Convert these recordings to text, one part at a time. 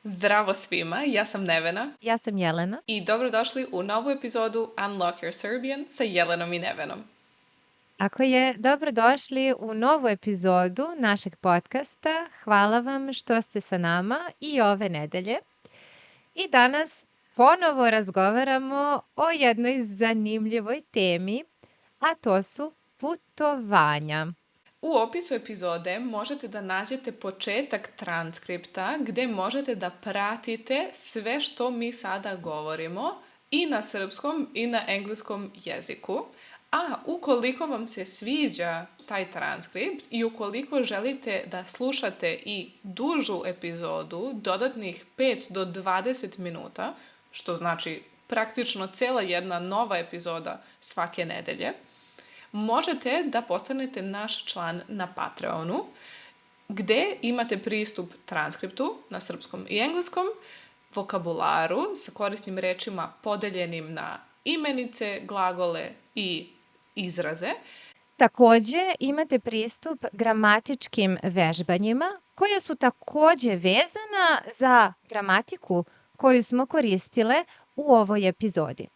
Zdravo svima, ja sam Nevena Ja sam Jelena. i dobrodošli u novu epizodu Unlock Your Serbian sa Jelenom i Nevenom. Dobrodošli u novu epizodu našeg podcasta. Hvala vam što ste sa nama i ove nedelje. I danas ponovo razgovaramo o jednoj zanimljivoj temi, a to su putovanja. U opisu epizode možete da nađete početak transkripta gde možete da pratite sve što mi sada govorimo i na srpskom i na engleskom jeziku. A ukoliko vam se sviđa taj transkript i ukoliko želite da slušate i dužu epizodu, dodatnih 5 do 20 minuta, što znači praktično cela jedna nova epizoda svake nedelje, možete da postanete naš član na Patreonu, gde imate pristup transkriptu na srpskom i engleskom, vokabularu sa korisnim rečima podeljenim na imenice, glagole i izraze. Takođe imate pristup gramatičkim vežbanjima koja su takođe vezana za gramatiku koju smo koristile u ovoj epizodi.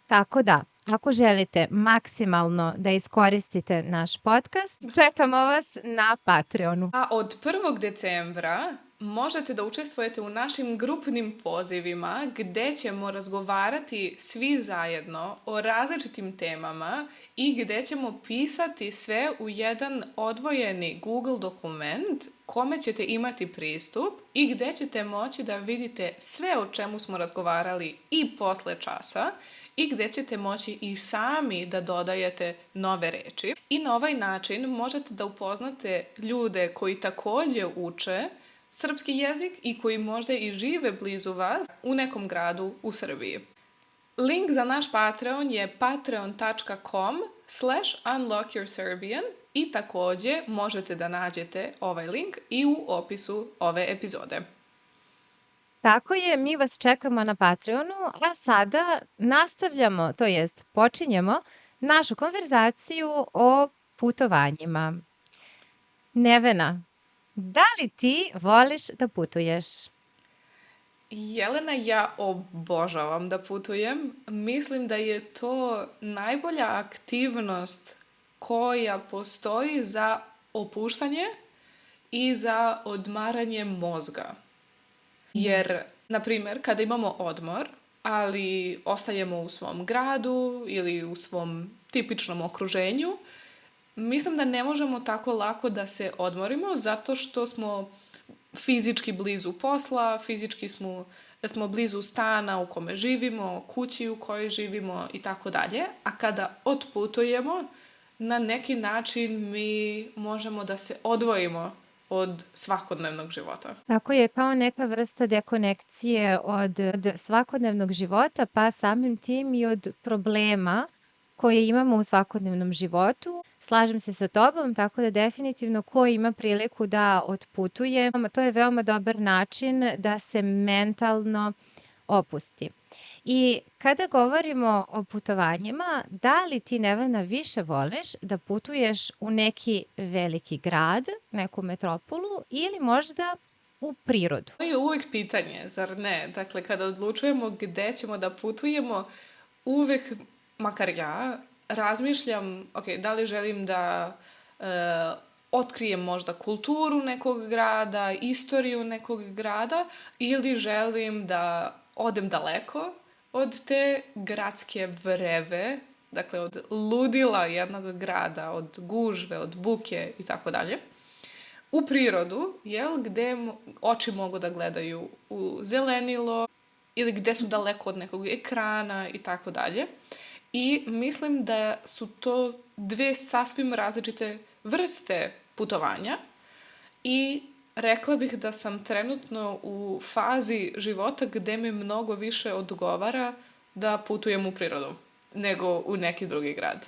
Tako da, ako želite maksimalno da iskoristite naš podcast, čekamo vas na Patreonu. A od 1. decembra možete da učestvujete u našim grupnim pozivima gde ćemo razgovarati svi zajedno o različitim temama i gde ćemo pisati sve u jedan odvojeni Google dokument kome ćete imati pristup i gde ćete moći da vidite sve o čemu smo razgovarali i posle časa i gde ćete moći i sami da dodajete nove reči. I na ovaj način možete da upoznate ljude koji takođe uče srpski jezik i koji možda i žive blizu vas u nekom gradu u Srbiji. Link za naš Patreon je patreon.com/unlockyourserbian i takođe možete da nađete ovaj link i u opisu ove epizode. Tako je, mi vas čekamo na Patreonu, a sada nastavljamo, to jest počinjemo našu konverzaciju o putovanjima. Nevena, da li ti voliš da putuješ? Jelena, ja obožavam da putujem. Mislim da je to najbolja aktivnost koja postoji za opuštanje i za odmaranje mozga. Jer, na primjer, kada imamo odmor, ali ostajemo u svom gradu ili u svom tipičnom okruženju, mislim da ne možemo tako lako da se odmorimo zato što smo fizički blizu posla, fizički smo blizu stana u kome živimo, kući u kojoj živimo i tako dalje. A kada otputujemo, na neki način mi možemo da se odvojimo od svakodnevnog života. Tako je, kao neka vrsta dekonekcije od svakodnevnog života, pa samim tim i od problema koje imamo u svakodnevnom životu. Slažem se sa tobom, tako da definitivno ko ima priliku da otputuje, to je veoma dobar način da se mentalno opusti. I kada govorimo o putovanjima, da li ti, Nevena, više voliš da putuješ u neki veliki grad, neku metropolu ili možda u prirodu? To je uvek pitanje, zar ne? Dakle, kada odlučujemo gde ćemo da putujemo, uvek, makar ja, razmišljam, da li želim da otkrijem možda kulturu nekog grada, istoriju nekog grada ili želim da odem daleko od te gradske vreve, dakle od ludila jednog grada, od gužve, od buke i tako dalje, u prirodu, gde oči mogu da gledaju u zelenilo ili gde su daleko od nekog ekrana i tako dalje. I mislim da su to dve sasvim različite vrste putovanja i rekla bih da sam trenutno u fazi života gde mi mnogo više odgovara da putujem u prirodu nego u neki drugi grad.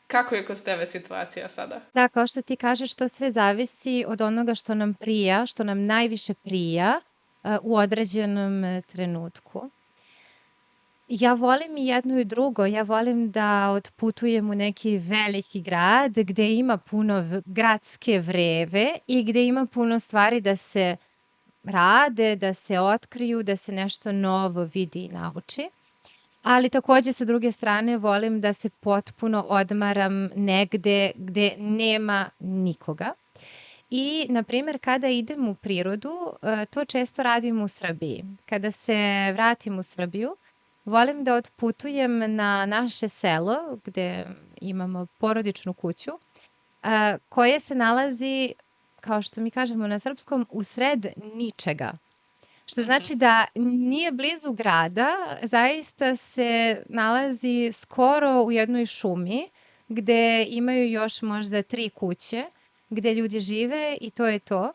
Kako je kod tebe situacija sada? Da, kao što ti kažeš, to sve zavisi od onoga što nam prija, što nam najviše prija u određenom trenutku. Ja volim i jedno i drugo. Ja volim da otputujem u neki veliki grad gde ima puno gradske vreve i gde ima puno stvari da se rade, da se otkriju, da se nešto novo vidi i nauči. Ali takođe sa druge strane volim da se potpuno odmaram negde gde nema nikoga. I, na primjer, kada idem u prirodu, to često radim u Srbiji. Kada se vratim u Srbiju, volim da otputujem na naše selo, gde imamo porodičnu kuću, koje se nalazi, kao što mi kažemo na srpskom, usred ničega. Što znači da nije blizu grada, zaista se nalazi skoro u jednoj šumi, gde imaju još možda 3 kuće, gde ljudi žive i to je to.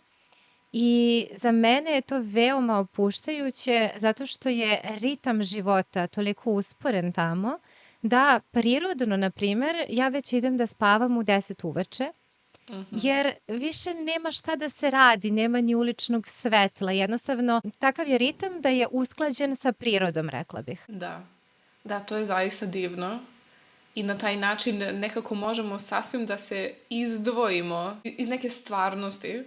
I za mene je to veoma opuštajuće zato što je ritam života toliko usporen tamo da prirodno, na primer, ja već idem da spavam u 10 uveče, jer više nema šta da se radi, nema ni uličnog svetla. Jednostavno, takav je ritam da je usklađen sa prirodom, rekla bih. Da, to je zaista divno. I na taj način nekako možemo sasvim da se izdvojimo iz neke stvarnosti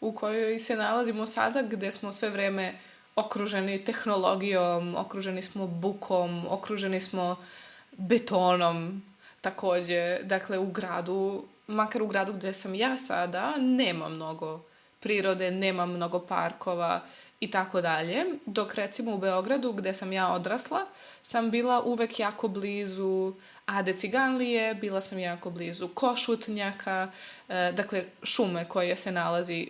u kojoj se nalazimo sada, gde smo sve vreme okruženi tehnologijom, okruženi smo bukom, okruženi smo betonom takođe. Dakle, u gradu, makar u gradu gde sam ja sada, nema mnogo prirode, nema mnogo parkova i tako dalje. Dok recimo u Beogradu, gde sam ja odrasla, sam bila uvek jako blizu Ade Ciganlije, bila sam jako blizu Košutnjaka, dakle šume koje se nalazi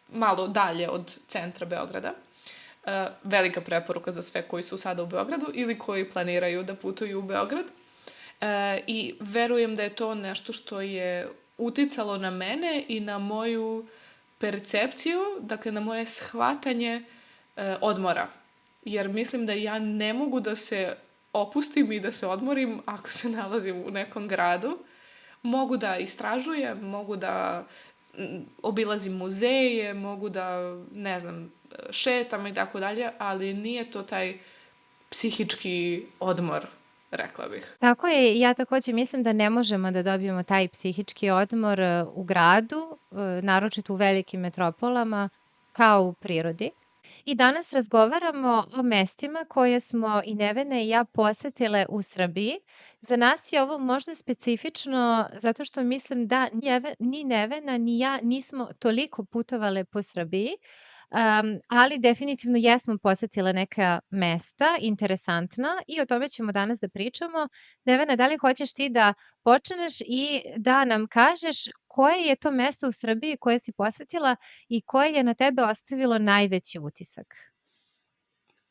malo dalje od centra Beograda. Velika preporuka za sve koji su sada u Beogradu ili koji planiraju da putuju u Beograd. I verujem da je to nešto što je uticalo na mene i na moju percepciju, dakle na moje shvatanje odmora. Jer mislim da ja ne mogu da se opustim i da se odmorim ako se nalazim u nekom gradu. Mogu da istražujem, mogu da obilazim muzeje, mogu da, ne znam, šetam i tako dalje, ali nije to taj psihički odmor, rekla bih. Tako je, ja takođe mislim da ne možemo da dobijemo taj psihički odmor u gradu, naročito u velikim metropolama, kao u prirodi. I danas razgovaramo o mestima koje smo i Nevena i ja posetile u Srbiji. Za nas je ovo možda specifično zato što mislim da ni Nevena ni ja nismo toliko putovale po Srbiji, ali definitivno jesmo posetile neka mesta interesantna i o tome ćemo danas da pričamo. Nevena, da li hoćeš ti da počneš i da nam kažeš koje je to mesto u Srbiji koje si posetila i koje je na tebe ostavilo najveći utisak?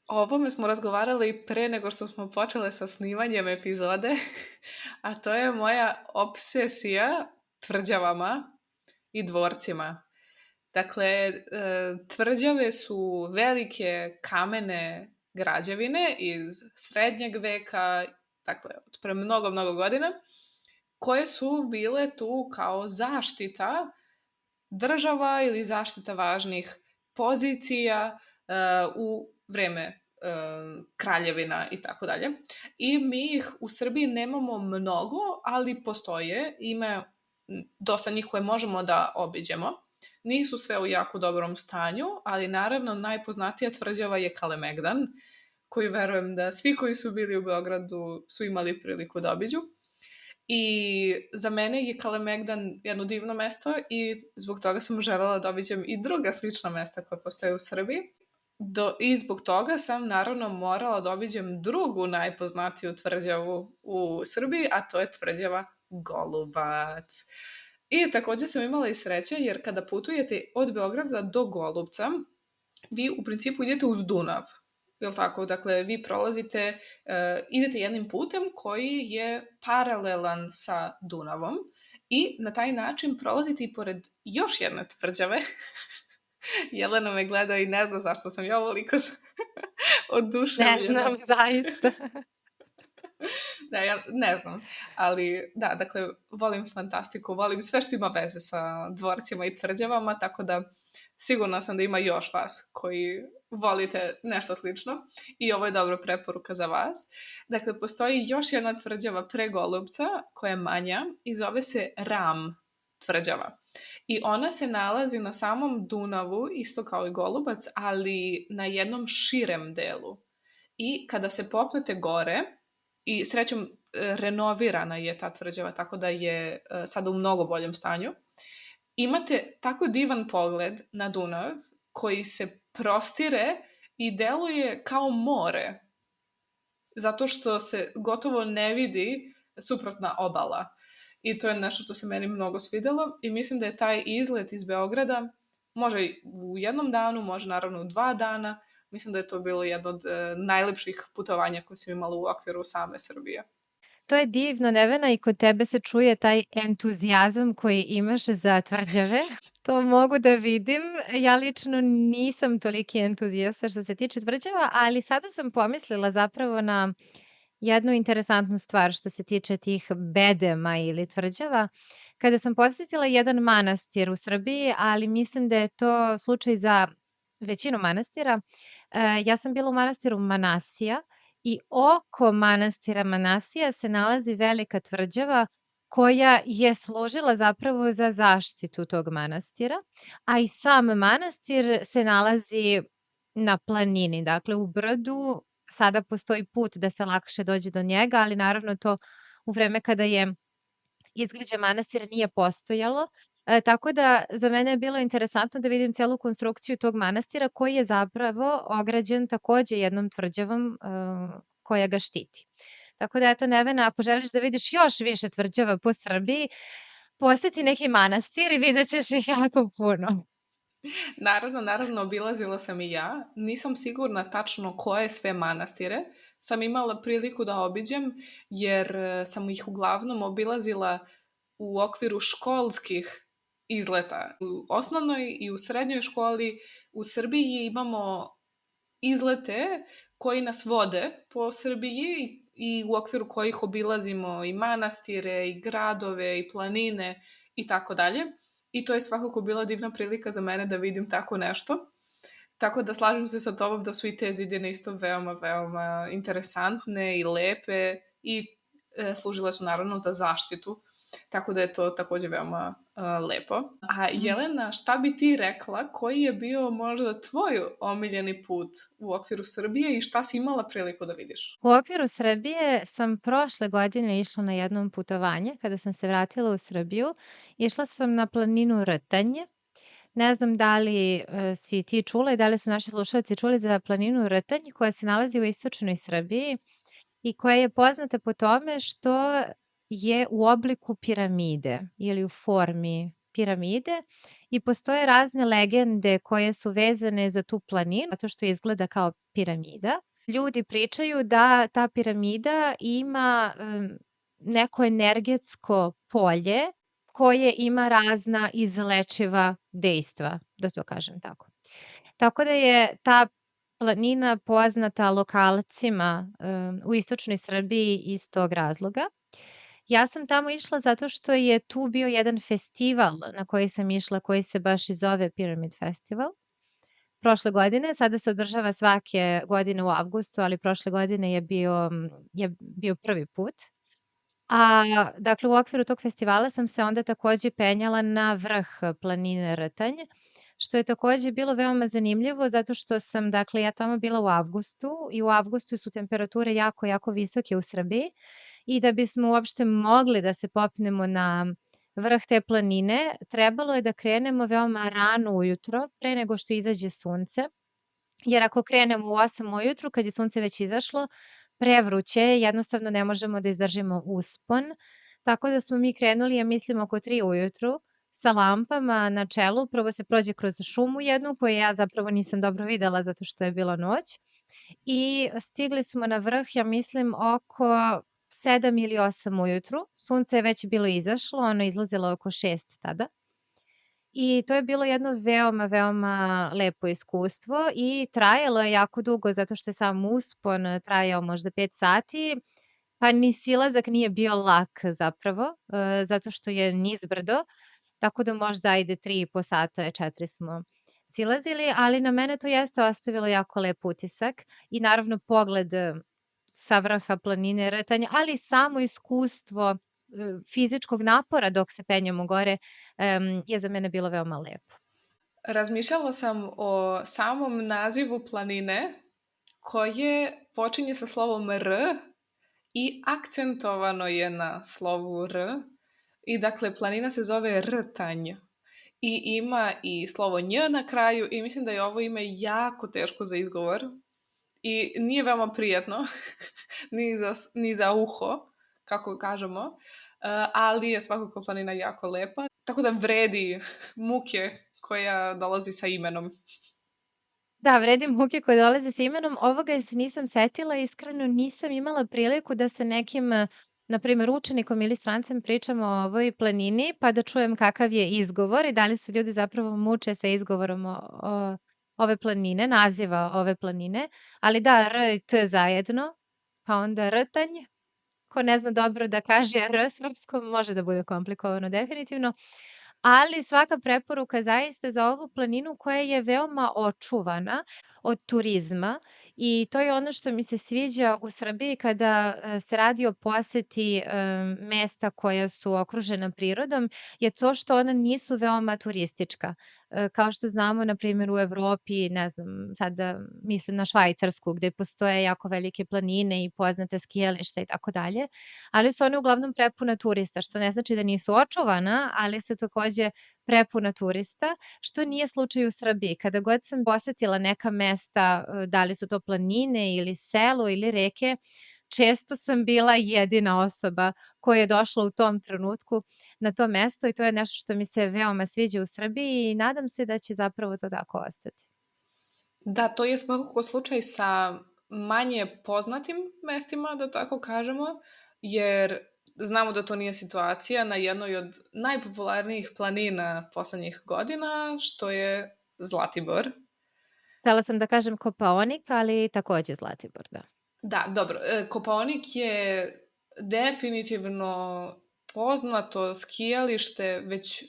O ovome smo razgovarali pre nego što smo počele sa snimanjem epizode, a to je moja obsesija tvrđavama i dvorcima. Dakle, tvrđave su velike kamene građevine iz srednjeg veka, dakle, od pre mnogo, mnogo godina, koje su bile tu kao zaštita država ili zaštita važnih pozicija u vreme kraljevina i tako dalje. I mi ih u Srbiji nemamo mnogo, ali postoje. Ima dosta njih koje možemo da obiđemo. Nisu sve u jako dobrom stanju, ali naravno najpoznatija tvrđava je Kalemegdan, koju verujem da svi koji su bili u Beogradu su imali priliku da obiđu. I za mene je Kalemegdan jedno divno mesto i zbog toga sam želela da obiđem i druga slična mesta koja postoje u Srbiji. I zbog toga sam naravno morala da obiđem drugu najpoznatiju tvrđavu u Srbiji, a to je tvrđava Golubac. I takođe sam imala i sreće jer kada putujete od Beograda do Golubca, vi u principu idete uz Dunav. Jel tako? Dakle, vi prolazite, idete jednim putem koji je paralelan sa Dunavom i na taj način prolazite i pored još jedne tvrđave. Jelena me gleda i ne zna zašto sam ja ovoliko oduševljena. Ne znam, zaista. Da, ja ne znam, ali da, dakle, volim fantastiku, volim sve što ima veze sa dvorcima i tvrđavama, tako da sigurna sam da ima još vas koji volite nešto slično i ovo je dobra preporuka za vas. Dakle, postoji još jedna tvrđava pre Golubca koja je manja i zove se Ram tvrđava. I ona se nalazi na samom Dunavu, isto kao i Golubac, ali na jednom širem delu. I kada se popnete gore, i srećom renovirana je ta tvrđava, tako da je sada u mnogo boljem stanju, imate tako divan pogled na Dunav koji se prostire i deluje kao more, zato što se gotovo ne vidi suprotna obala. I to je nešto što se meni mnogo svidelo i mislim da je taj izlet iz Beograda, može u jednom danu, može naravno u 2 dana, mislim da je to bilo jedno od najlepših putovanja koje sam imala u okviru same Srbije. To je divno, Nevena, i kod tebe se čuje taj entuzijazam koji imaš za tvrđave. To mogu da vidim. Ja lično nisam toliki entuzijasta što se tiče tvrđava, ali sada sam pomislila zapravo na jednu interesantnu stvar što se tiče tih bedema ili tvrđava. Kada sam posetila jedan manastir u Srbiji, ali mislim da je to slučaj za većinu manastira, ja sam bila u manastiru Manasija i oko manastira Manasija se nalazi velika tvrđava koja je služila zapravo za zaštitu tog manastira, a i sam manastir se nalazi na planini, dakle u brdu. Sada postoji put da se lakše dođe do njega, ali naravno to u vreme kada je izgrađen manastir nije postojalo. Tako da za mene je bilo interesantno da vidim celu konstrukciju tog manastira koji je zapravo ograđen takođe jednom tvrđavom koja ga štiti. Tako da eto, Nevena, ako želiš da vidiš još više tvrđava po Srbiji, poseti neki manastir i vidjet ćeš ih jako puno. Naravno, obilazila sam i ja. Nisam sigurna tačno koje sve manastire sam imala priliku da obiđem, jer sam ih uglavnom obilazila u okviru školskih izleta. U osnovnoj i u srednjoj školi u Srbiji imamo izlete koji nas vode po Srbiji i u okviru kojih obilazimo i manastire, i gradove, i planine i tako dalje. I to je svakako bila divna prilika za mene da vidim tako nešto. Tako da slažem se sa tobom da su i te zidine isto veoma interesantne i lepe i služile su naravno za zaštitu. Tako da je to takođe veoma lepo. A Jelena, šta bi ti rekla, koji je bio možda tvoj omiljeni put u okviru Srbije i šta si imala priliku da vidiš? U okviru Srbije sam prošle godine išla na jednom putovanje. Kada sam se vratila u Srbiju, išla sam na planinu Rtanje. Ne znam da li si ti čula i da li su naši slušalci čuli za planinu Rtanj koja se nalazi u istočnoj Srbiji i koja je poznata po tome što je u obliku piramide ili u formi piramide i postoje razne legende koje su vezane za tu planinu zato što izgleda kao piramida. Ljudi pričaju da ta piramida ima neko energetsko polje koje ima razna izlečiva dejstva, da to kažem tako. Tako da je ta planina poznata lokalcima u istočnoj Srbiji iz tog razloga. Ja sam tamo išla zato što je tu bio jedan festival na koji sam išla, koji se baš i zove Pyramid Festival. Prošle godine, sada se održava svake godine u avgustu, ali prošle godine je bio prvi put. Dakle, u okviru tog festivala sam se onda takođe penjala na vrh planine Rtanj, što je takođe bilo veoma zanimljivo zato što sam, dakle, ja tamo bila u avgustu i u avgustu su temperature jako visoke u Srbiji i da bismo uopšte mogli da se popnemo na vrh te planine, trebalo je da krenemo veoma rano ujutro, pre nego što izađe sunce, jer ako krenemo u 8 ujutru, kad je sunce već izašlo, prevruće je, jednostavno ne možemo da izdržimo uspon. Tako da smo mi krenuli, ja mislim, oko 3 ujutru sa lampama na čelu. Prvo se prođe kroz šumu jednu, koju ja zapravo nisam dobro videla zato što je bila noć. I stigli smo na vrh, ja mislim, oko 7 ili 8 ujutru. Sunce je već bilo izašlo, ono je izlazilo oko 6 tada. I to je bilo jedno veoma lepo iskustvo i trajalo je jako dugo zato što je sam uspon trajao možda 5 sati, pa ni silazak nije bio lak zapravo, zato što je nizbrdo, tako da možda ajde 3,5 sata, 4 smo silazili, ali na mene to jeste ostavilo jako lep utisak i naravno pogled sa vrha planine Rtanj, ali samo iskustvo fizičkog napora dok se penjemo gore, je za mene bilo veoma lepo. Razmišljala sam o samom nazivu planine koje počinje sa slovom R i akcentovano je na slovu R. I dakle, planina se zove Rtanj. I ima i slovo nj na kraju i mislim da je ovo ime jako teško za izgovor i nije veoma prijatno ni za uho, kako kažemo, ali je svakako planina jako lepa, tako da vredi muke koja dolazi sa imenom. Da, vredi muke koje dolaze sa imenom. Ovoga se nisam setila, iskreno nisam imala priliku da sa nekim, na primer, učenikom ili strancem pričam o ovoj planini, pa da čujem kakav je izgovor i da li se ljudi zapravo muče sa izgovorom ove planine, naziva ove planine. Ali da, R i T zajedno, pa onda Rtanj. Ko ne zna dobro da kaže R srpskom, može da bude komplikovano definitivno, ali svaka preporuka zaista za ovu planinu koja je veoma očuvana od turizma i to je ono što mi se sviđa u Srbiji kada se radi o poseti mesta koja su okružena prirodom, je to što ona nisu veoma turistička. Kao što znamo, na primjer, u Evropi, ne znam, sada mislim na Švajcarsku, gde postoje jako velike planine i poznate skijališta i tako dalje, ali su one uglavnom prepuna turista, što ne znači da nisu očuvana, ali su takođe prepuna turista, što nije slučaj u Srbiji. Kada god sam posetila neka mesta, da li su to planine ili selo ili reke, često sam bila jedina osoba koja je došla u tom trenutku na to mesto i to je nešto što mi se veoma sviđa u Srbiji i nadam se da će zapravo to tako ostati. Da, to je svakako slučaj sa manje poznatim mestima, da tako kažemo, jer znamo da to nije situacija na jednoj od najpopularnijih planina poslednjih godina, što je Zlatibor. Htela sam da kažem Kopaonik, ali takođe Zlatibor, da. Da, dobro. Kopaonik je definitivno poznato skijalište već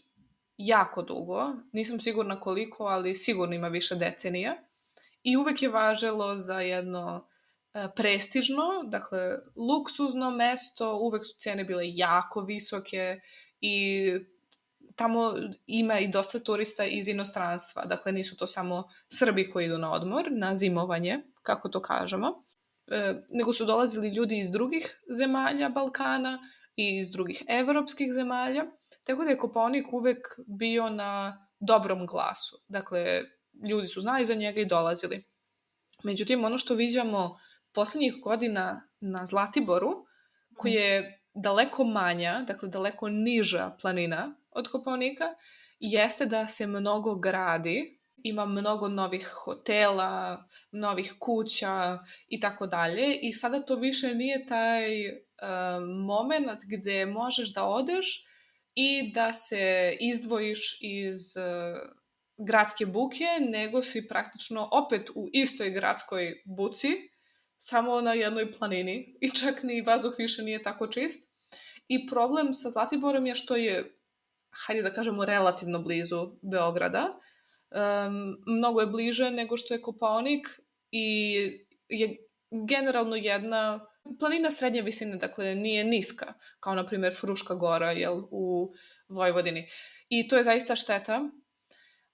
jako dugo. Nisam sigurna koliko, ali sigurno ima više decenija. I uvek je važilo za jedno prestižno, dakle, luksuzno mesto, uvek su cene bile jako visoke i tamo ima i dosta turista iz inostranstva. Dakle, nisu to samo Srbi koji idu na odmor, na zimovanje, kako to kažemo, nego su dolazili ljudi iz drugih zemalja Balkana i iz drugih evropskih zemalja, tako da je Kopaonik uvek bio na dobrom glasu. Dakle, ljudi su znali za njega i dolazili. Međutim, ono što viđamo poslednjih godina na Zlatiboru, koji je daleko manja, dakle daleko niža planina od Kopaonika, jeste da se mnogo gradi, ima mnogo novih hotela, novih kuća i tako dalje i sada to više nije taj moment gde možeš da odeš i da se izdvojiš iz gradske buke, nego si praktično opet u istoj gradskoj buci, samo na jednoj planini i čak ni vazduh više nije tako čist. I problem sa Zlatiborom je što je, hajde da kažemo, relativno blizu Beograda. Mnogo je bliže nego što je Kopaonik i je generalno jedna planina srednje visine, dakle nije niska, kao na primjer Fruška gora u Vojvodini. I to je zaista šteta,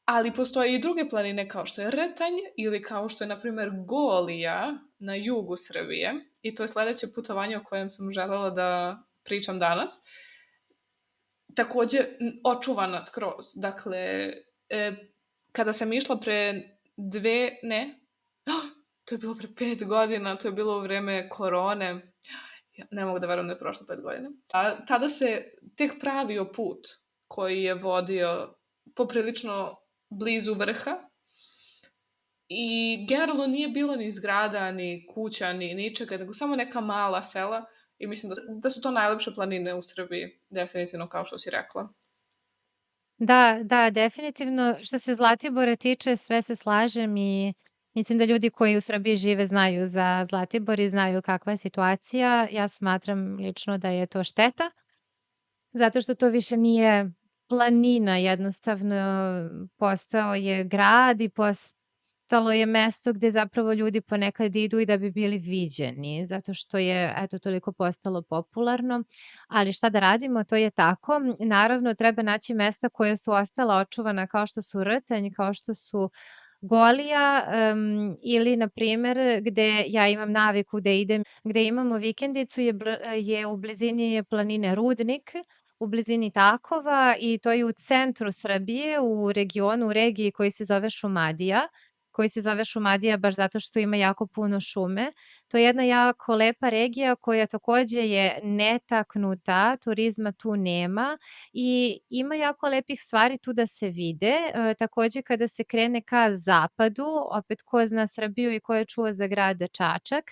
ali postoje i druge planine kao što je Rtanj ili kao što je, na primjer, Golija na jugu Srbije. I to je sledeće putovanje o kojem sam želela da pričam danas. Takođe, očuvana skroz. Dakle, kada sam išla pre to je bilo pre 5 godina, to je bilo u vreme korone. Ja ne mogu da verujem da je prošlo 5 godina. A tada se tek pravio put koji je vodio poprilično blizu vrha i generalno nije bilo ni zgrada, ni kuća, ni ničega, nego samo neka mala sela i mislim da su to najlepše planine u Srbiji, definitivno, kao što si rekla. Da, da, definitivno. Što se Zlatibora tiče, sve se slažem i mislim da ljudi koji u Srbiji žive znaju za Zlatibor i znaju kakva je situacija. Ja smatram lično da je to šteta, zato što to više nije planina, jednostavno postao je grad i postalo je mesto gde zapravo ljudi ponekad idu i da bi bili viđeni, zato što je, eto, toliko postalo popularno, ali šta da radimo, to je tako. Naravno, treba naći mesta koja su ostala očuvana kao što su Rtanj, kao što su Golija, ili na primer gde ja imam naviku da idem, gde imamo vikendicu je u blizini je planine Rudnik, u blizini Takova i to je u centru Srbije, u regionu, u regiji koji se zove Šumadija, koji se zove Šumadija baš zato što ima jako puno šume. To je jedna jako lepa regija koja takođe je netaknuta, turizma tu nema i ima jako lepih stvari tu da se vide. Takođe kada se krene ka zapadu, opet ko zna Srbiju i ko je čuo za grad Čačak,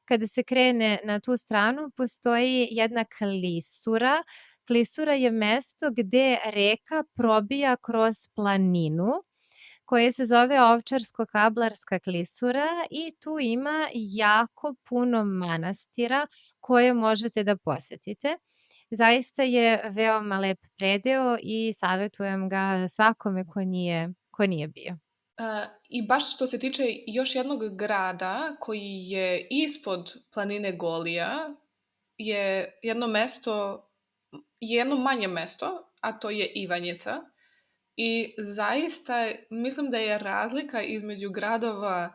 kada se krene na tu stranu postoji jedna klisura. Klisura je mesto gde reka probija kroz planinu koje se zove Ovčarsko-Kablarska klisura i tu ima jako puno manastira koje možete da posetite. Zaista je veoma lep predeo i savetujem ga svakome ko nije bio. I baš što se tiče još jednog grada koji je ispod planine Golija, je jedno manje mesto, a to je Ivanjica. I zaista mislim da je razlika između gradova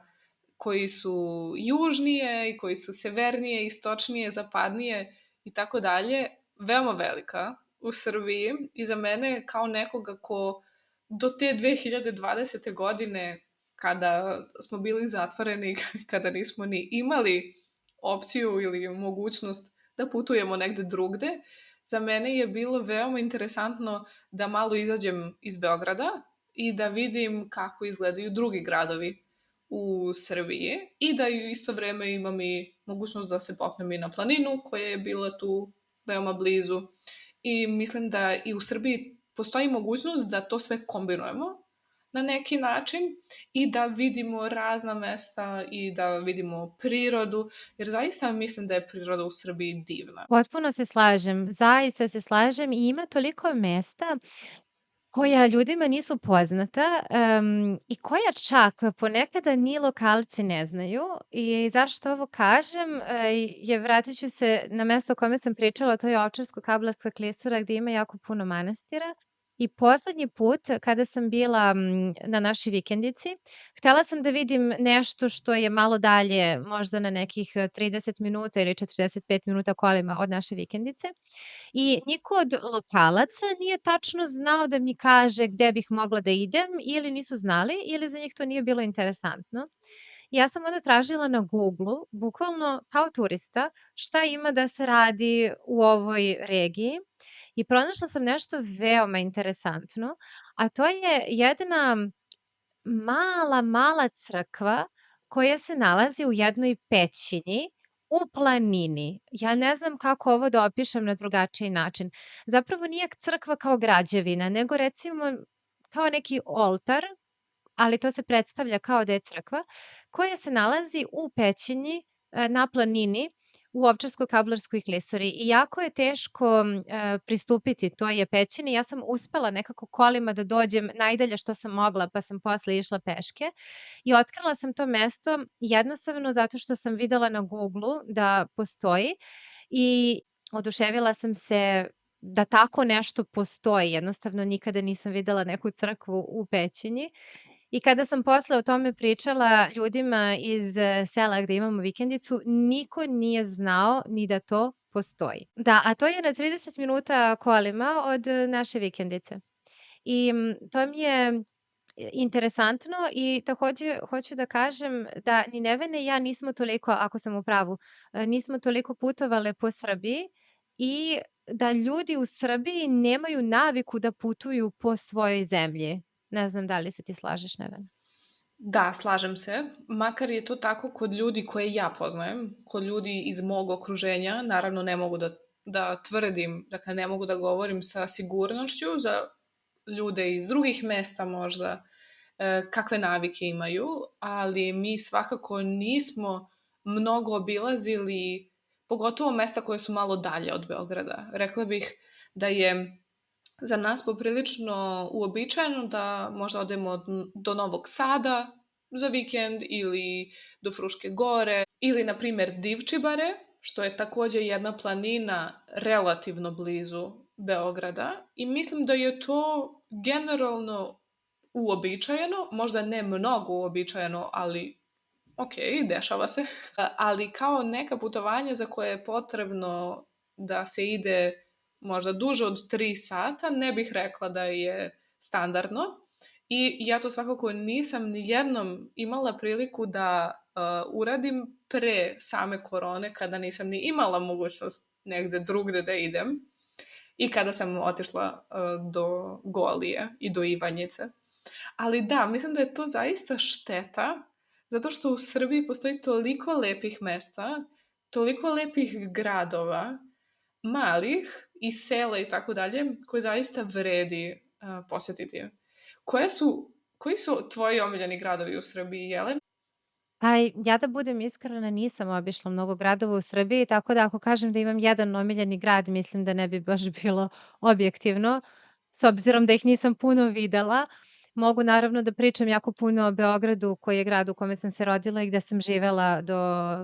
koji su južnije i koji su severnije, istočnije, zapadnije i tako dalje, veoma velika u Srbiji i za mene kao nekoga ko do te 2020. godine kada smo bili zatvoreni, kada nismo ni imali opciju ili mogućnost da putujemo negde drugde, za mene je bilo veoma interesantno da malo izađem iz Beograda i da vidim kako izgledaju drugi gradovi u Srbiji i da u isto vreme imam i mogućnost da se popnem i na planinu koja je bila tu veoma blizu i mislim da i u Srbiji postoji mogućnost da to sve kombinujemo na neki način i da vidimo razna mesta i da vidimo prirodu, jer zaista mislim da je priroda u Srbiji divna. Potpuno se slažem, zaista se slažem i ima toliko mesta koja ljudima nisu poznata, i koja čak ponekada ni lokalci ne znaju i zašto ovo kažem, vratit ću se na mesto o kome sam pričala, to je Ovčarsko-Kablarska klisura gde ima jako puno manastira i poslednji put kada sam bila, na našoj vikendici, htela sam da vidim nešto što je malo dalje, možda na nekih 30 minuta ili 45 minuta kolima od naše vikendice i niko od lokalaca nije tačno znao da mi kaže gde bih mogla da idem ili nisu znali ili za njih to nije bilo interesantno. Ja sam onda tražila na Googlu, bukvalno kao turista, šta ima da se radi u ovoj regiji i pronašla sam nešto veoma interesantno, a to je jedna mala crkva koja se nalazi u jednoj pećini u planini. Ja ne znam kako ovo da opišem na drugačiji način. Zapravo nije crkva kao građevina, nego recimo kao neki oltar, ali to se predstavlja kao da je crkva, koja se nalazi u pećini na planini u Ovčarsko-Kablarskoj klisuri i jako je teško pristupiti toj pećini. Ja sam uspela nekako kolima da dođem najdalje što sam mogla, pa sam posle išla peške i otkrila sam to mesto jednostavno zato što sam videla na Googlu da postoji i oduševila sam se da tako nešto postoji. Jednostavno nikada nisam videla neku crkvu u pećini i kada sam posle o tome pričala ljudima iz sela gde imamo vikendicu, niko nije znao ni da to postoji. Da, a to je na 30 minuta kolima od naše vikendice. I to mi je interesantno i takođe hoću da kažem da ni Nevena i ja nismo toliko, ako sam u pravu, nismo toliko putovale po Srbiji i da ljudi u Srbiji nemaju naviku da putuju po svojoj zemlji. Ne znam da li se ti slažeš, Nevena? Da, slažem se. Makar je to tako kod ljudi koje ja poznajem, kod ljudi iz mog okruženja, naravno ne mogu da tvrdim, dakle ne mogu da govorim sa sigurnošću za ljude iz drugih mesta možda, kakve navike imaju, ali mi svakako nismo mnogo obilazili, pogotovo mesta koje su malo dalje od Beograda. Rekla bih da je za nas poprilično uobičajeno da možda odemo do Novog Sada, za vikend ili do Fruške gore ili, na primjer, Divčibare, što je takođe jedna planina relativno blizu Beograda i mislim da je to generalno uobičajeno, možda ne mnogo uobičajeno, ali ok, dešava se, ali kao neka putovanja za koje je potrebno da se ide možda duže od 3 sata, ne bih rekla da je standardno. I ja to svakako nisam ni jednom imala priliku da uradim pre same korone, kada nisam ni imala mogućnost negde drugde da idem i kada sam otišla do Golije i do Ivanjice. Ali da, mislim da je to zaista šteta, zato što u Srbiji postoji toliko lepih mesta, toliko lepih gradova, malih i sela i tako dalje, koje zaista vredi posetiti. Koji su tvoji omiljeni gradovi u Srbiji, Jelen? Ja da budem iskrena nisam obišla mnogo gradova u Srbiji, tako da ako kažem da imam jedan omiljeni grad, mislim da ne bi baš bilo objektivno, s obzirom da ih nisam puno videla. Mogu naravno da pričam jako puno o Beogradu, koji je grad u kome sam se rodila i gde sam živela do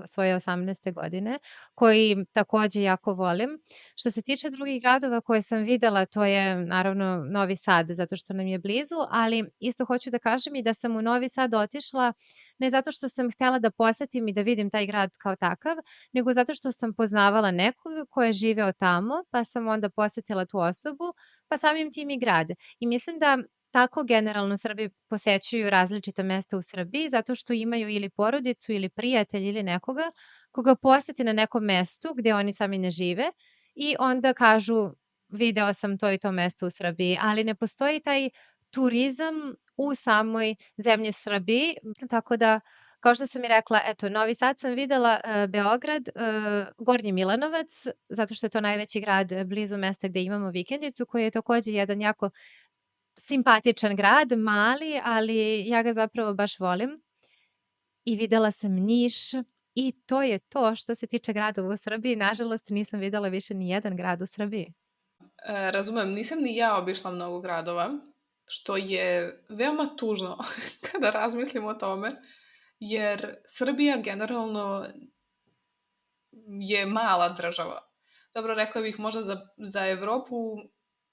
svoje 18. godine, koji takođe jako volim. Što se tiče drugih gradova koje sam videla, to je naravno Novi Sad, zato što nam je blizu, ali isto hoću da kažem i da sam u Novi Sad otišla ne zato što sam htela da posetim i da vidim taj grad kao takav, nego zato što sam poznavala nekoga ko je živeo tamo, pa sam onda posetila tu osobu, pa samim tim i grad. I mislim da tako generalno Srbi posećuju različita mesta u Srbiji zato što imaju ili porodicu ili prijatelj ili nekoga koga poseti na nekom mestu gde oni sami ne žive i onda kažu video sam to i to mesto u Srbiji, ali ne postoji taj turizam u samoj zemlji Srbiji, tako da kao što sam i rekla, eto, Novi Sad sam videla, Beograd, Gornji Milanovac, zato što je to najveći grad blizu mesta gde imamo vikendicu, koji je takođe jedan jako simpatičan grad, mali, ali ja ga zapravo baš volim. I videla sam Niš i to je to što se tiče gradova u Srbiji. Nažalost, nisam videla više ni jedan grad u Srbiji. Razumem, nisam ni ja obišla mnogo gradova, što je veoma tužno kada razmislim o tome, jer Srbija generalno je mala država. Dobro, rekla bih možda za Evropu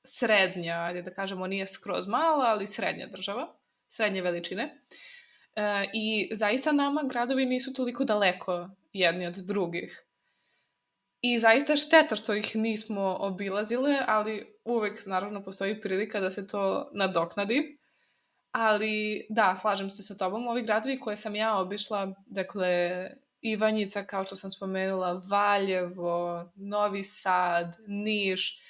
srednja, ajde da kažemo nije skroz mala, ali srednja država, srednje veličine. I zaista nama gradovi nisu toliko daleko jedni od drugih. I zaista šteta što ih nismo obilazile, ali uvek naravno postoji prilika da se to nadoknadi. Ali da, slažem se sa tobom. Ovi gradovi koje sam ja obišla, dakle Ivanjica, kao što sam spomenula, Valjevo, Novi Sad, Niš,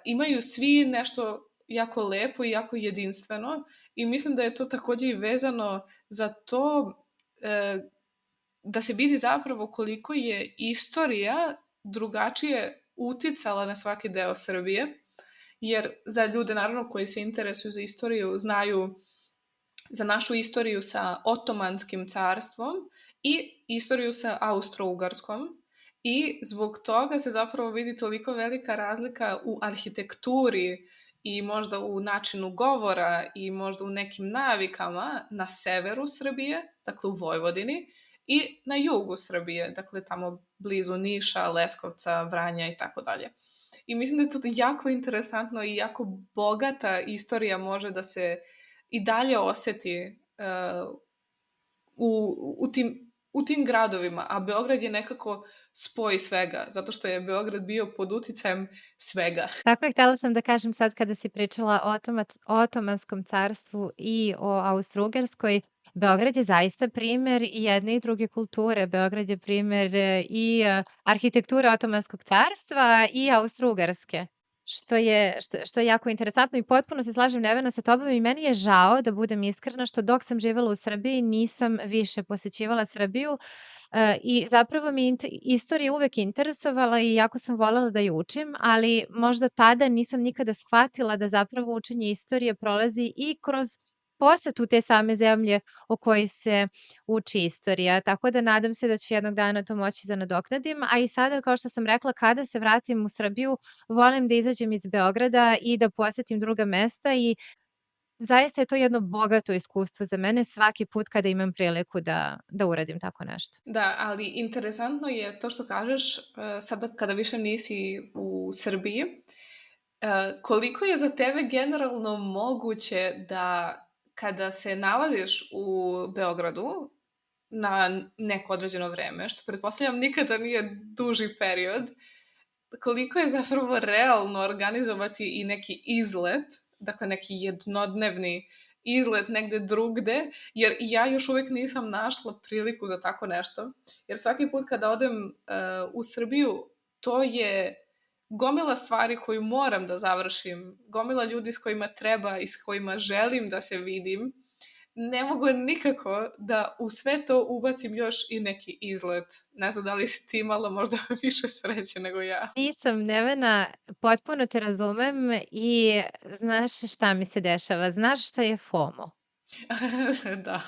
imaju svi nešto jako lepo i jako jedinstveno i mislim da je to takođe i vezano za to da se vidi zapravo koliko je istorija drugačije uticala na svaki deo Srbije, jer za ljude naravno koji se interesuju za istoriju znaju za našu istoriju sa Otomanskim carstvom i istoriju sa Austro-Ugarskom i zbog toga se zapravo vidi toliko velika razlika u arhitekturi i možda u načinu govora i možda u nekim navikama na severu Srbije, dakle u Vojvodini, i na jugu Srbije, dakle tamo blizu Niša, Leskovca, Vranja i tako dalje. I mislim da je to jako interesantno i jako bogata istorija može da se i dalje oseti u tim gradovima, a Beograd je nekako spoj svega, zato što je Beograd bio pod uticajem svega. Tako je, htela sam da kažem sad kada si pričala o Otomanskom carstvu i o Austro-Ugarskoj, Beograd je zaista primer i jedne i druge kulture. Beograd je primer i arhitekture Otomanskog carstva i Austro-Ugarske. Što je jako interesantno i potpuno se slažem, Nevena, sa tobom i meni je žao, da budem iskrena, što dok sam živela u Srbiji nisam više posećivala Srbiju i zapravo me istorija uvek interesovala i jako sam volela da je učim, ali možda tada nisam nikada shvatila da zapravo učenje istorije prolazi i kroz posetu te same zemlje o kojoj se uči istorija. Tako da nadam se da ću jednog dana to moći da nadoknadim, a i sada, kao što sam rekla, kada se vratim u Srbiju, volim da izađem iz Beograda i da posetim druga mesta i zaista je to jedno bogato iskustvo za mene svaki put kada imam priliku da uradim tako nešto. Da, ali interesantno je to što kažeš, sada kada više nisi u Srbiji, koliko je za tebe generalno moguće da kada se nalaziš u Beogradu na neko određeno vreme, što pretpostavljam nikada nije duži period, koliko je zapravo realno organizovati i neki izlet, dakle neki jednodnevni izlet negde drugde, jer ja još uvek nisam našla priliku za tako nešto. Jer svaki put kada odem u Srbiju, to je gomila stvari koju moram da završim, gomila ljudi s kojima treba i s kojima želim da se vidim. Ne mogu nikako da u sve to ubacim još i neki izlet. Ne znam da li si ti imala možda više sreće nego ja. Nisam, Nevena, potpuno te razumem i znaš šta mi se dešava? Znaš šta je FOMO? Da.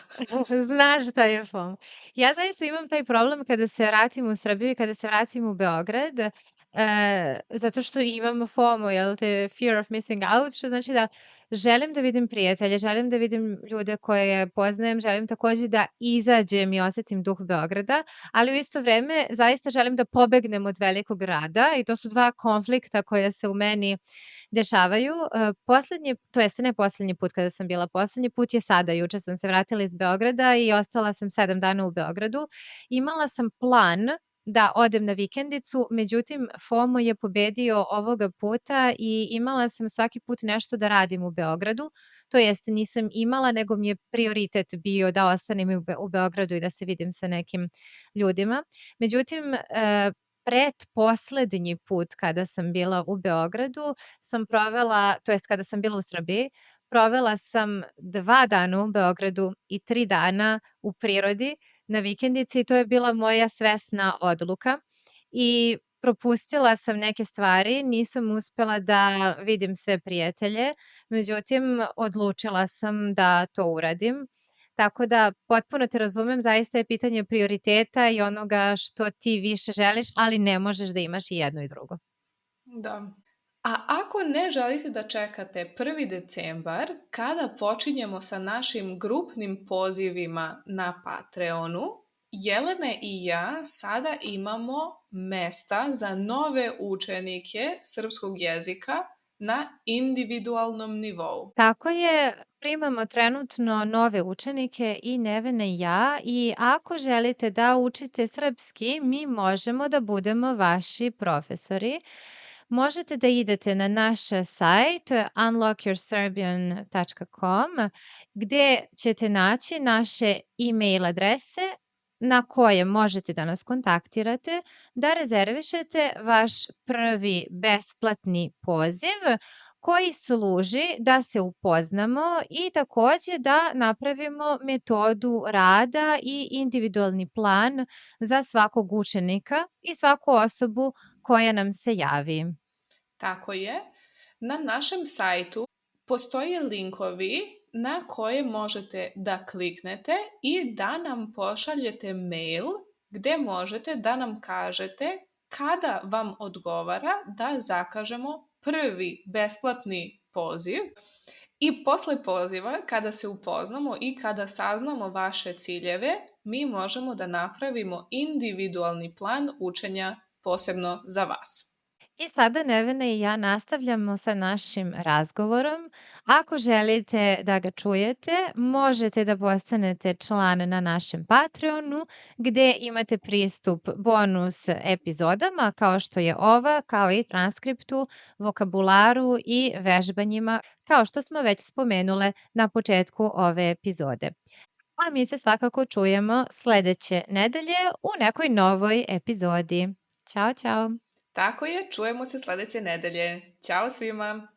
Znaš šta je FOMO. Ja zaista imam taj problem kada se vratim u Srbiju i kada se vratim u Beograd, zato što imam FOMO, jel te, fear of missing out, što znači da želim da vidim prijatelje, želim da vidim ljude koje poznajem, želim takođe da izađem i osetim duh Beograda, ali u isto vreme zaista želim da pobegnem od velikog grada i to su dva konflikta koja se u meni dešavaju. Poslednji, to jeste ne poslednji put kada sam bila, poslednji put je sada, juče sam se vratila iz Beograda i ostala sam 7 dana u Beogradu. Imala sam plan da odem na vikendicu, međutim FOMO je pobedio ovoga puta i imala sam svaki put nešto da radim u Beogradu, to jest nisam imala, nego mi je prioritet bio da ostanem u Beogradu i da se vidim sa nekim ljudima. Međutim, pretposlednji put kada sam bila u Beogradu sam provela, to jest kada sam bila u Srbiji, provela sam 2 dana u Beogradu i 3 dana u prirodi na vikendici i to je bila moja svesna odluka i propustila sam neke stvari, nisam uspela da vidim sve prijatelje, međutim odlučila sam da to uradim. Tako da potpuno te razumem, zaista je pitanje prioriteta i onoga što ti više želiš, ali ne možeš da imaš i jedno i drugo. Da. A ako ne želite da čekate 1. decembar, kada počinjemo sa našim grupnim pozivima na Patreonu, Jelene i ja sada imamo mesta za nove učenike srpskog jezika na individualnom nivou. Tako je, primamo trenutno nove učenike i Nevena i ja i ako želite da učite srpski, mi možemo da budemo vaši profesori. Možete da idete na naš sajt unlockyourserbian.com gde ćete naći naše e-mail adrese na koje možete da nas kontaktirate, da rezervišete vaš prvi besplatni poziv koji služi da se upoznamo i takođe da napravimo metodu rada i individualni plan za svakog učenika i svaku osobu koja nam se javi. Tako je. Na našem sajtu postoje linkovi na koje možete da kliknete i da nam pošaljete mail gde možete da nam kažete kada vam odgovara da zakažemo prvi besplatni poziv. I posle poziva, kada se upoznamo i kada saznamo vaše ciljeve, mi možemo da napravimo individualni plan učenja posebno za vas. I sada Nevena i ja nastavljamo sa našim razgovorom. Ako želite da ga čujete, možete da postanete član na našem Patreonu, gde imate pristup bonus epizodama, kao što je ova, kao i transkriptu, vokabularu i vežbanjima, kao što smo već spomenule na početku ove epizode. A mi se svakako čujemo sledeće nedelje u nekoj novoj epizodi. Ćao, ćao! Tako je, čujemo se sledeće nedelje. Ćao svima!